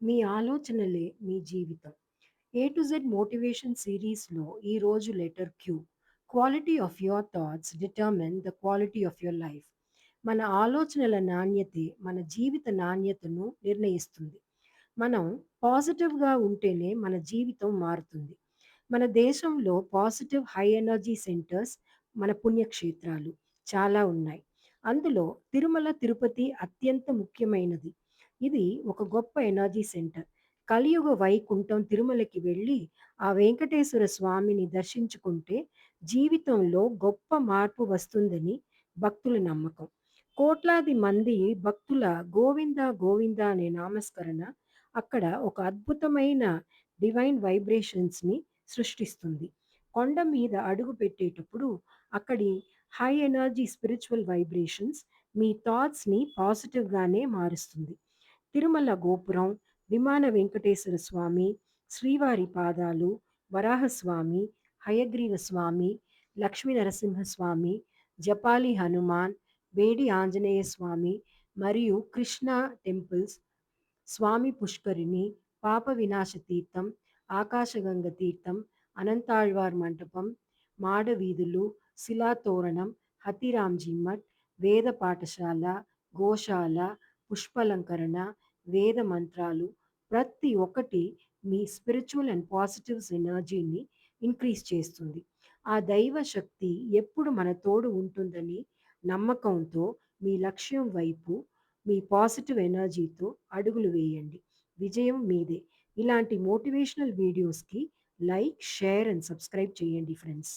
మీ ఆలోచనలే మీ జీవితం. A to Z motivation సిరీస్‌లో ఈరోజు letter Q. Quality of your thoughts determine the quality of your life. మన ఆలోచనల నాణ్యతే మన జీవిత నాణ్యతను నిర్ణయిస్తుంది. మనం పాజిటివ్‌గా ఉంటేనే మన జీవితం మారుతుంది. మన దేశంలో పాజిటివ్ హై ఎనర్జీ సెంటర్స్, మన పుణ్యక్షేత్రాలు చాలా ఉన్నాయి. అందులో తిరుమల తిరుపతి అత్యంత ముఖ్యమైనది. ఇది ఒక గొప్ప ఎనర్జీ సెంటర్. కలియుగ వైకుంఠం తిరుమలకి వెళ్ళి ఆ వెంకటేశ్వర స్వామిని దర్శించుకుంటే జీవితంలో గొప్ప మార్పు వస్తుందని భక్తుల నమ్మకం. కోట్లాది మంది భక్తుల గోవింద గోవింద అనే నామస్మరణ అక్కడ ఒక అద్భుతమైన డివైన్ వైబ్రేషన్స్‌ని సృష్టిస్తుంది. కొండ మీద అడుగు పెట్టేటప్పుడు అక్కడి హై ఎనర్జీ స్పిరిచువల్ వైబ్రేషన్స్ మీ థాట్స్‌ని పాజిటివ్‌గానే మారుస్తుంది. తిరుమల గోపురం, విమాన వెంకటేశ్వర స్వామి, శ్రీవారి పాదాలు, వరాహస్వామి, హయగ్రీవ స్వామి, లక్ష్మీ నరసింహస్వామి, జపాలి హనుమాన్, వేడి ఆంజనేయ స్వామి మరియు కృష్ణ టెంపుల్స్, స్వామి పుష్కరిణి, పాప వినాశ తీర్థం, ఆకాశగంగ తీర్థం, అనంతాళ్వార్ మంటపం, మాడ వీధులు, శిలాతోరణం, హతిరాంజీ మఠ్, వేద పాఠశాల, గోశాల, పుష్పలంకరణ, వేద మంత్రాలు ప్రతి ఒక్కటి మీ స్పిరిచువల్ అండ్ పాజిటివ్స్ ఎనర్జీని ఇంక్రీజ్ చేస్తుంది. ఆ దైవ శక్తి ఎప్పుడు మన తోడు ఉంటుందని నమ్మకంతో మీ లక్ష్యం వైపు మీ పాజిటివ్ ఎనర్జీతో అడుగులు వేయండి. విజయం మీదే. ఇలాంటి మోటివేషనల్ వీడియోస్‌కి లైక్, షేర్ అండ్ సబ్స్క్రైబ్ చేయండి ఫ్రెండ్స్.